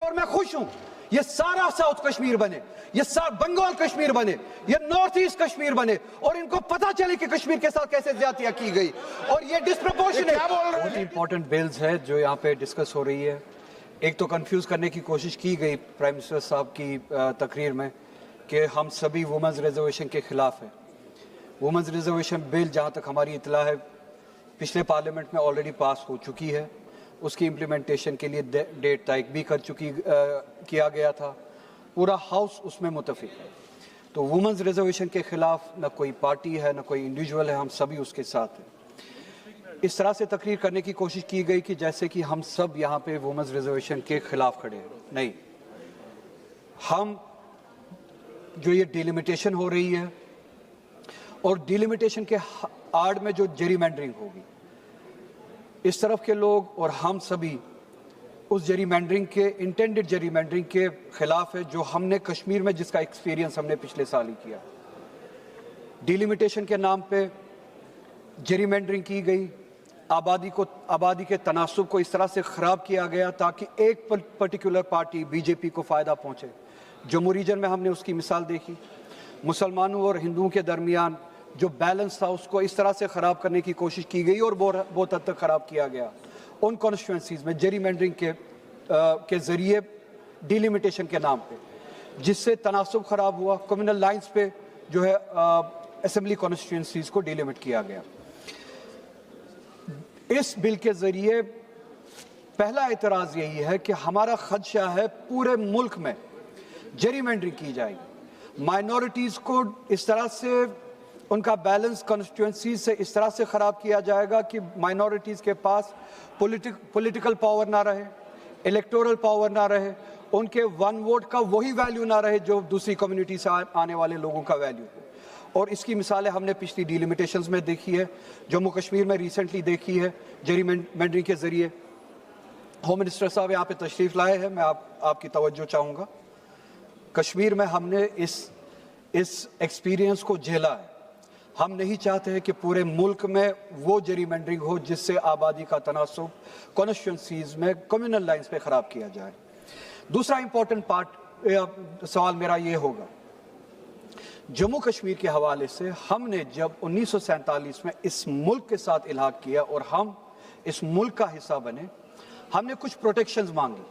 और मैं खुश हूं ये सारा साउथ कश्मीर बने, ये बंगाल कश्मीर बने, ये नॉर्थ ईस्ट कश्मीर बने और इनको पता चले कि कश्मीर के साथ कैसे ज्यादतियां की गई और ये डिस्प्रपोर्शनेट बहुत इंपॉर्टेंट बिल्स है जो यहाँ पे डिस्कस हो रही है। एक तो कंफ्यूज करने की कोशिश की गई प्राइम मिनिस्टर साहब की तकरीर में कि हम सभी वुमेन्स रिजर्वेशन के खिलाफ हैं। वुमेन्स रिजर्वेशन बिल जहाँ तक हमारी इतला है पिछले पार्लियामेंट में ऑलरेडी पास हो चुकी है, उसकी इम्प्लीमेंटेशन के लिए डेट तय भी किया गया था, पूरा हाउस उसमें मुतफिक है। तो वुमेन्स रिजर्वेशन के खिलाफ न कोई पार्टी है न कोई इंडिविजुअल है, हम सभी उसके साथ हैं। इस तरह से तकरीर करने की कोशिश की गई कि जैसे कि हम सब यहाँ पे वुमेन्स रिजर्वेशन के खिलाफ खड़े हैं। नहीं, हम जो ये डिलिमिटेशन हो रही है और डिलिमिटेशन के आड़ में जो जेरीमैंडरिंग होगी, इस तरफ के लोग और हम सभी उस जेरीमैंडरिंग के इंटेंडेड जेरीमैंडरिंग के खिलाफ है जो हमने कश्मीर में जिसका एक्सपीरियंस हमने पिछले साल ही किया। डिलिमिटेशन के नाम पे जेरीमैंडरिंग की गई, आबादी के तनासुब को इस तरह से ख़राब किया गया ताकि एक पर्टिकुलर पार्टी बीजेपी को फ़ायदा पहुँचे। जम्मू रीजन में हमने उसकी मिसाल देखी। मुसलमानों और हिंदुओं के दरमियान जो बैलेंस था उसको इस तरह से ख़राब करने की कोशिश की गई और बहुत हद तक ख़राब किया गया उन कॉन्स्टिट्यूंसीज़ में जेरीमैंडरिंग के ज़रिए डिलिमिटेशन के नाम पे, जिससे तनासुब ख़राब हुआ। कम्युनल लाइंस पे जो है असेंबली कॉन्स्टिट्यूंसीज़ को डिलिमिट किया गया। इस बिल के ज़रिए पहला एतराज़ यही है कि हमारा खदशा है पूरे मुल्क में जेरीमैंडरिंग की जाएगी, माइनॉरिटीज़ को इस तरह से उनका बैलेंस कॉन्स्टिट्यूंसी से इस तरह से ख़राब किया जाएगा कि माइनॉरिटीज़ के पास पॉलिटिकल पावर ना रहे, इलेक्टोरल पावर ना रहे, उनके वन वोट का वही वैल्यू ना रहे जो दूसरी कम्युनिटी से आने वाले लोगों का वैल्यू हो। और इसकी मिसालें हमने पिछली डिलिमिटेशंस में देखी है, जम्मू कश्मीर में रिसेंटली देखी है जेरीमैंडरिंग के ज़रिए। होम मिनिस्टर साहब यहाँ पे तशरीफ़ लाए हैं, मैं आपकी तवज्जो चाहूँगा। कश्मीर में हमने इस एक्सपीरियंस को झेला है। हम नहीं चाहते हैं कि पूरे मुल्क में वो जेरीमैंडरिंग हो जिससे आबादी का तनासुब कॉन्स्टिट्यूंसीज़ में कम्युनल लाइंस पे ख़राब किया जाए। दूसरा इंपॉर्टेंट सवाल मेरा ये होगा, जम्मू कश्मीर के हवाले से हमने जब 1947 में इस मुल्क के साथ इल्हाक किया और हम इस मुल्क का हिस्सा बने, हमने कुछ प्रोटेक्शंस मांगी।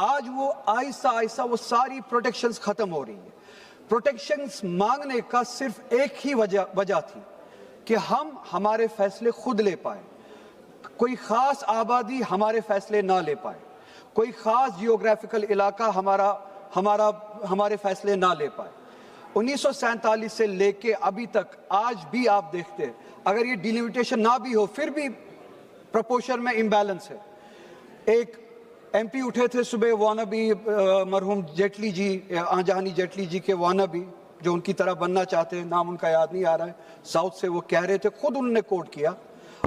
आज वो आहिस्ता आहिस्ता वो सारी प्रोटेक्शंस ख़त्म हो रही है। प्रोटेक्शंस मांगने का सिर्फ एक ही वजह थी कि हम हमारे फैसले खुद ले पाए, कोई ख़ास आबादी हमारे फैसले ना ले पाए, कोई ख़ास जियोग्राफिकल इलाका हमारे फैसले ना ले पाए। 1947 से लेके अभी तक आज भी आप देखते हैं, अगर ये डिलिमिटेशन ना भी हो फिर भी प्रपोर्शन में इम्बैलेंस है। एक एमपी उठे थे सुबह वानाबी मरहूम जेटली जी, आंजहानी जेटली जी के वानाबी जो उनकी तरह बनना चाहते हैं, नाम उनका याद नहीं आ रहा है, साउथ से वो कह रहे थे, खुद उन्होंने कोट किया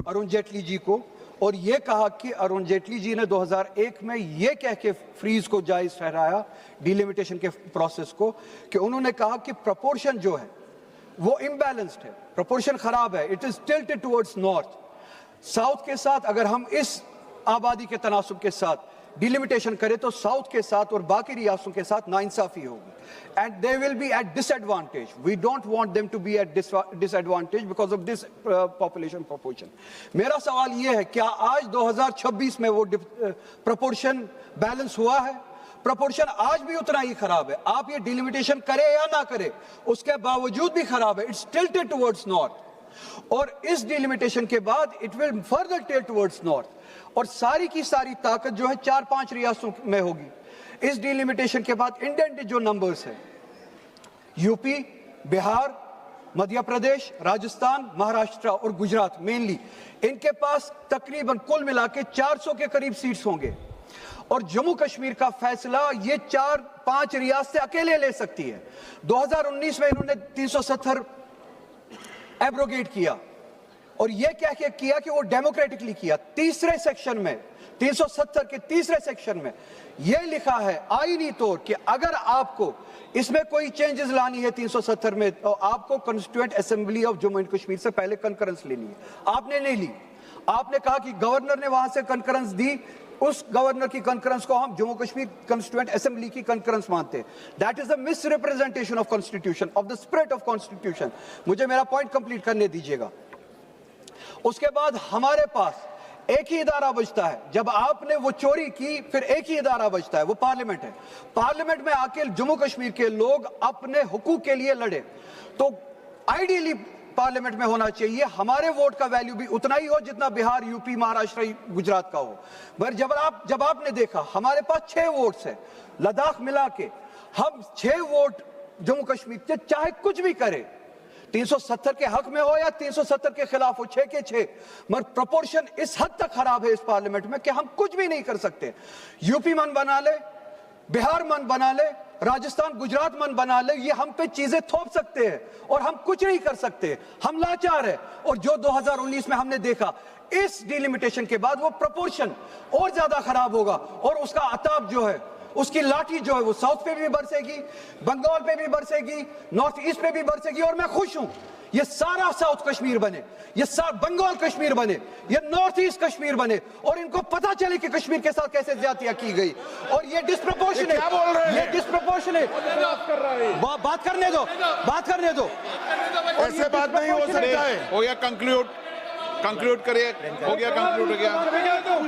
अरुण जेटली जी को और ये कहा कि अरुण जेटली जी ने 2001 में ये कह के फ्रीज को जायज़ ठहराया डिलिमिटेशन के प्रोसेस को कि उन्होंने कहा कि प्रपोर्शन जो है वो इम्बैलेंस्ड है, प्रपोर्शन ख़राब है, it is tilted towards north. South के साथ अगर हम इस आबादी के तनासुब के साथ डिलिमिटेशन करें तो साउथ के साथ और बाकी रियासतों के साथ नाइंसाफी होगी and they will be at disadvantage. We don't want them to be at disadvantage because of this population proportion. मेरा सवाल यह है, क्या आज 2026 में वो प्रोपोर्शन बैलेंस हुआ है? प्रोपोर्शन आज भी उतना ही खराब है। आप ये डिलिमिटेशन करें या ना करें, उसके बावजूद भी खराब है। इट्स टिल्टेड टुवर्ड्स नॉर्थ और इस डिलिमिटेशन के बाद it will further tilt towards north और सारी की सारी ताकत जो है 4-5 रियासतों में होगी। इस डिलिमिटेशन के बाद इंडेंटेड जो नंबर्स है, यूपी, बिहार, मध्य प्रदेश, राजस्थान, महाराष्ट्र और गुजरात मेनली, इनके पास तकरीबन कुल मिला के 400 के करीब सीट्स होंगे और जम्मू कश्मीर का फैसला ये 4-5 रियासतें अकेले ले सकती है। 2019 में इन्होंने 370 एब्रोगेट किया और यह क्या किया कि वो डेमोक्रेटिकली किया। तीसरे सेक्शन में 370 के तीसरे सेक्शन में यह लिखा है आईनी तौर कि अगर आपको इसमें कोई चेंजेस लानी है 370 में तो आपको constituent assembly of Jammu and Kashmir से पहले कंकरेंस लेनी है। आपने नहीं ली। आपने कहा कि गवर्नर ने वहां से कंकरेंस दी उस गवर्नर की कंकरेंस को हम जम्मू कश्मीर कॉन्स्टिट्यूएंट असेंबली की कंकरेंस मानते हैं। That is the miss representation of constitution, of the spirit of constitution. मुझे मेरा पॉइंट कंप्लीट करने दीजिएगा। उसके बाद हमारे पास एक ही इदारा बचता है। जब आपने वो चोरी की, फिर एक ही इदारा बचता है, वो पार्लियामेंट है। पार्लियामेंट में आके जम्मू कश्मीर के लोग अपने हुकूक के लिए लड़े, तो आइडियली पार्लियामेंट में होना चाहिए। हमारे वोट का वैल्यू भी उतना ही हो जितना बिहार, यूपी, महाराष्ट्र, गुजरात का हो। मगर जब आपने देखा हमारे पास 6 वोट्स है, लद्दाख मिला के हम 6 वोट जम्मू कश्मीर के, चाहे कुछ भी करे, 370 के हक में हो या 370 के खिलाफ हो, 6 के 6, मगर प्रोपोर्शन इस हद तक खराब है इस पार्लियामेंट में कि हम कुछ भी नहीं कर सकते। यूपी मन बना ले, बिहार मन बना ले, राजस्थान गुजरात मन बना ले, ये हम पे चीजें थोप सकते हैं और हम कुछ नहीं कर सकते। हम लाचार है। और जो 2019 में हमने देखा, इस डिलिमिटेशन के बाद वो प्रोपोर्शन और ज्यादा खराब होगा और उसका अताब जो है, उसकी लाठी जो है, वो साउथ पे भी बरसेगी, बंगाल पे भी बरसेगी, नॉर्थ ईस्ट पे भी बरसेगी। और मैं खुश हूं ये सारा साउथ कश्मीर बने, ये सारा बंगाल कश्मीर बने, ये नॉर्थ ईस्ट कश्मीर बने, और इनको पता चले कि कश्मीर के साथ कैसे ज्यादतियां की गई। और ये डिस्प्रपोर्शनेट, क्या बोल रहे हैं? ये डिस्प्रपोर्शनेट, बात करने दो, बात करने दो। ऐसे बात नहीं हो सकता है। हो गया, कंक्लूड करिए, हो गया, कंक्लूड हो गया।